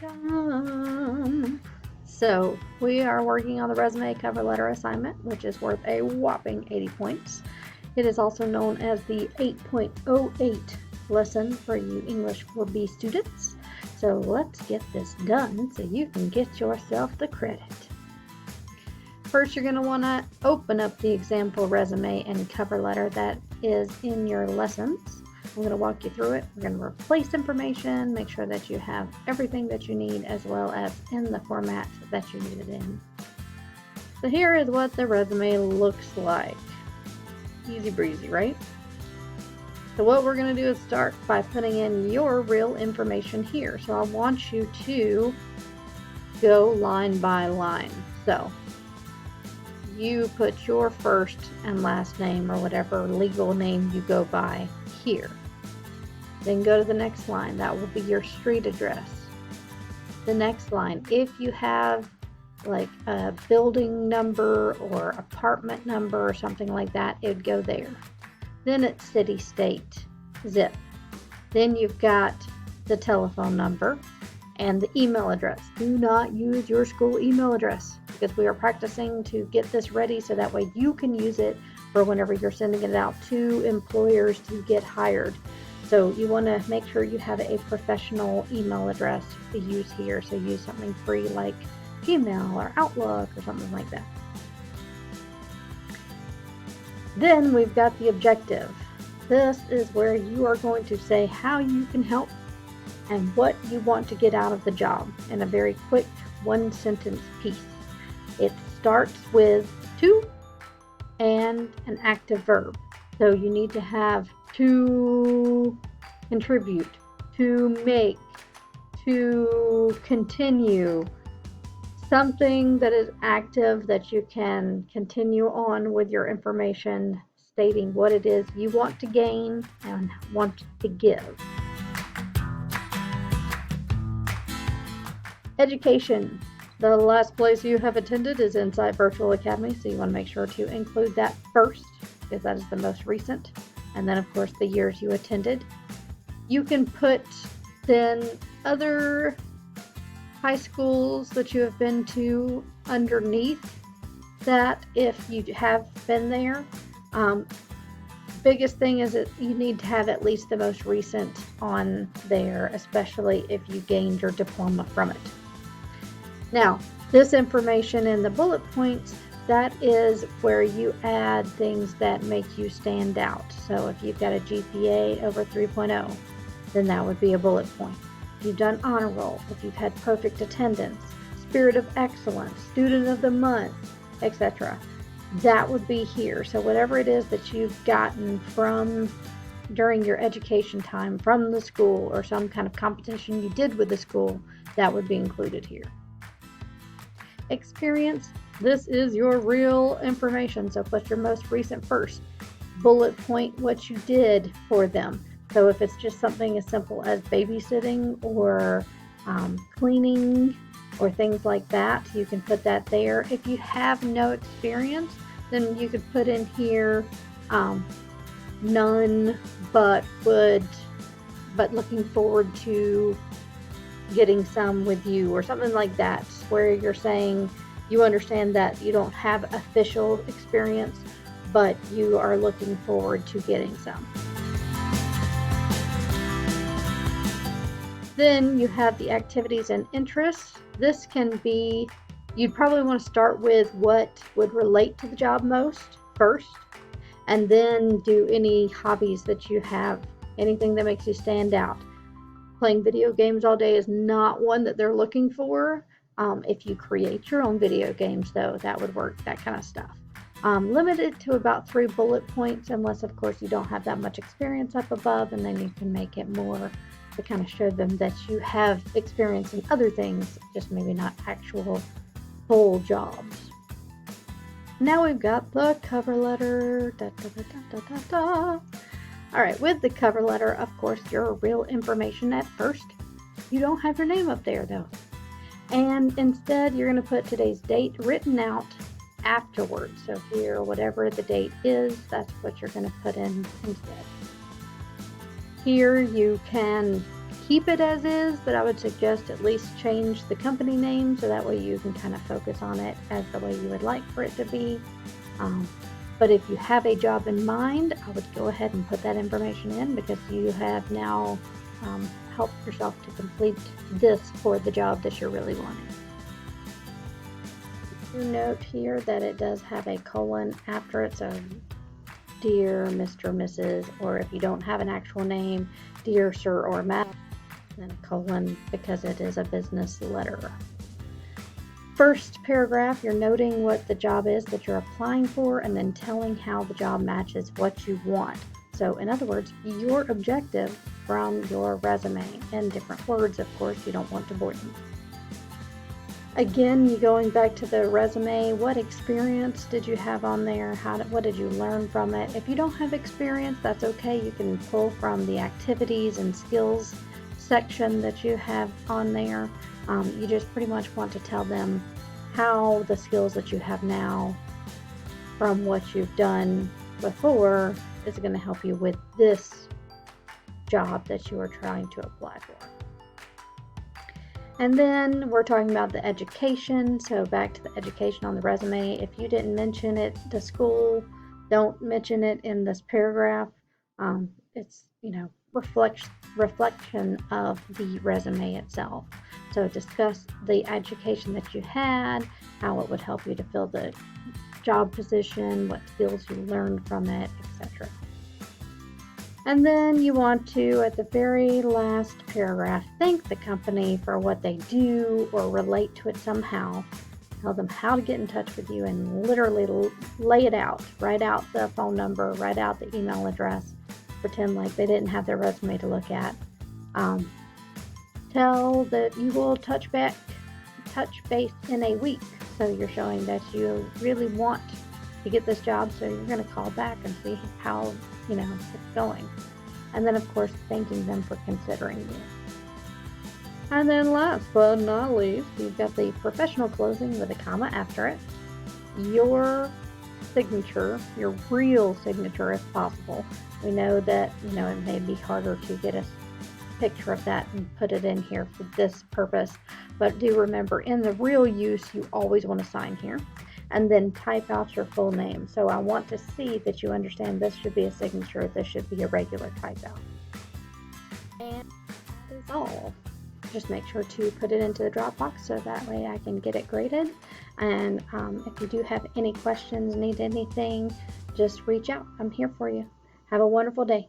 Dun. So we are working on the resume cover letter assignment, which is worth a whopping 80 points. It is also known as the 8.08 lesson for you English 4B students. So let's get this done so you can get yourself the credit. First, you're going to want to open up the example resume and cover letter that is in your lessons. I'm going to walk you through it. We're going to replace information, make sure that you have everything that you need as well as in the format that you need it in. So here is what the resume looks like. Easy breezy, right? So what we're going to do is start by putting in your real information here. So I want you to go line by line. So you put your first and last name or whatever legal name you go by here. Then go to the next line. That will be your street address. The next line, if you have like a building number or apartment number or something like that, it would go there. Then it's city, state, zip. Then you've got the telephone number and the email address. Do not use your school email address because we are practicing to get this ready so that way you can use it for whenever you're sending it out to employers to get hired. So you want to make sure you have a professional email address to use here. So use something free like Gmail or Outlook or something like that. Then we've got the objective. This is where you are going to say how you can help and what you want to get out of the job in a very quick one-sentence piece. It starts with to and an active verb. So you need to have to contribute, to make, to continue, something that is active that you can continue on with your information, stating what it is you want to gain and want to give. Education. The last place you have attended is Insight Virtual Academy, so you want to make sure to include that first because that is the most recent. And then, of course, the years you attended. You can put then other high schools that you have been to underneath that if you have been there. Biggest thing is that you need to have at least the most recent on there, especially if you gained your diploma from it. Now, this information in the bullet points, that is where you add things that make you stand out. So if you've got a GPA over 3.0, then that would be a bullet point. If you've done honor roll, if you've had perfect attendance, spirit of excellence, student of the month, etc., that would be here. So whatever it is that you've gotten from during your education time from the school or some kind of competition you did with the school, that would be included here. Experience, this is your real information, so put your most recent first. Bullet point what you did for them. So if it's just something as simple as babysitting or cleaning or things like that, you can put that there. If you have no experience, then you could put in here none, but looking forward to getting some with you or something like that, where you're saying you understand that you don't have official experience, but you are looking forward to getting some. Then you have the activities and interests. This can be, you'd probably want to start with what would relate to the job most first, and then do any hobbies that you have, anything that makes you stand out. Playing video games all day is not one that they're looking for. If you create your own video games, though, that would work, that kind of stuff. Limit it to about 3 bullet points, unless, of course, you don't have that much experience up above, and then you can make it more to kind of show them that you have experience in other things, just maybe not actual full jobs. Now we've got the cover letter. Da, da, da, da, da, da. All right, with the cover letter, of course, your real information at first. You don't have your name up there, though. And instead, you're going to put today's date written out afterwards. So here, whatever the date is, that's what you're going to put in instead. Here, you can keep it as is, but I would suggest at least change the company name so that way you can kind of focus on it as the way you would like for it to be. But if you have a job in mind, I would go ahead and put that information in, because you have now helped yourself to complete this for the job that you're really wanting. You note here that it does have a colon after it, so Dear Mr. Mrs., or if you don't have an actual name, Dear Sir or Madam, then a colon because it is a business letter. First paragraph, you're noting what the job is that you're applying for, and then telling how the job matches what you want. So in other words, your objective from your resume, in different words, of course, you don't want to bore them. Again, you going back to the resume, what experience did you have on there? What did you learn from it? If you don't have experience, that's okay. You can pull from the activities and skills section that you have on there. You just pretty much want to tell them how the skills that you have now from what you've done before is going to help you with this job that you are trying to apply for. And then we're talking about the education. So back to the education on the resume. If you didn't mention it, the school, don't mention it in this paragraph. It's, reflection of the resume itself. So discuss the education that you had, how it would help you to fill the job position, what skills you learned from it, etc. And then you want to, at the very last paragraph, thank the company for what they do or relate to it somehow. Tell them how to get in touch with you and literally lay it out. Write out the phone number, write out the email address. Pretend like they didn't have their resume to look at. Tell that you will touch base in a week. So you're showing that you really want to get this job, so you're going to call back and see how it's going. And then of course thanking them for considering you. And then last but not least, you've got the professional closing with a comma after it. Your signature, your real signature if possible. We know that it may be harder to get a picture of that and put it in here for this purpose, but do remember, in the real use, you always want to sign here. And then type out your full name. So I want to see that you understand this should be a signature, this should be a regular type out. And that is all. Just make sure to put it into the Dropbox so that way I can get it graded. And if you do have any questions, need anything, just reach out. I'm here for you. Have a wonderful day.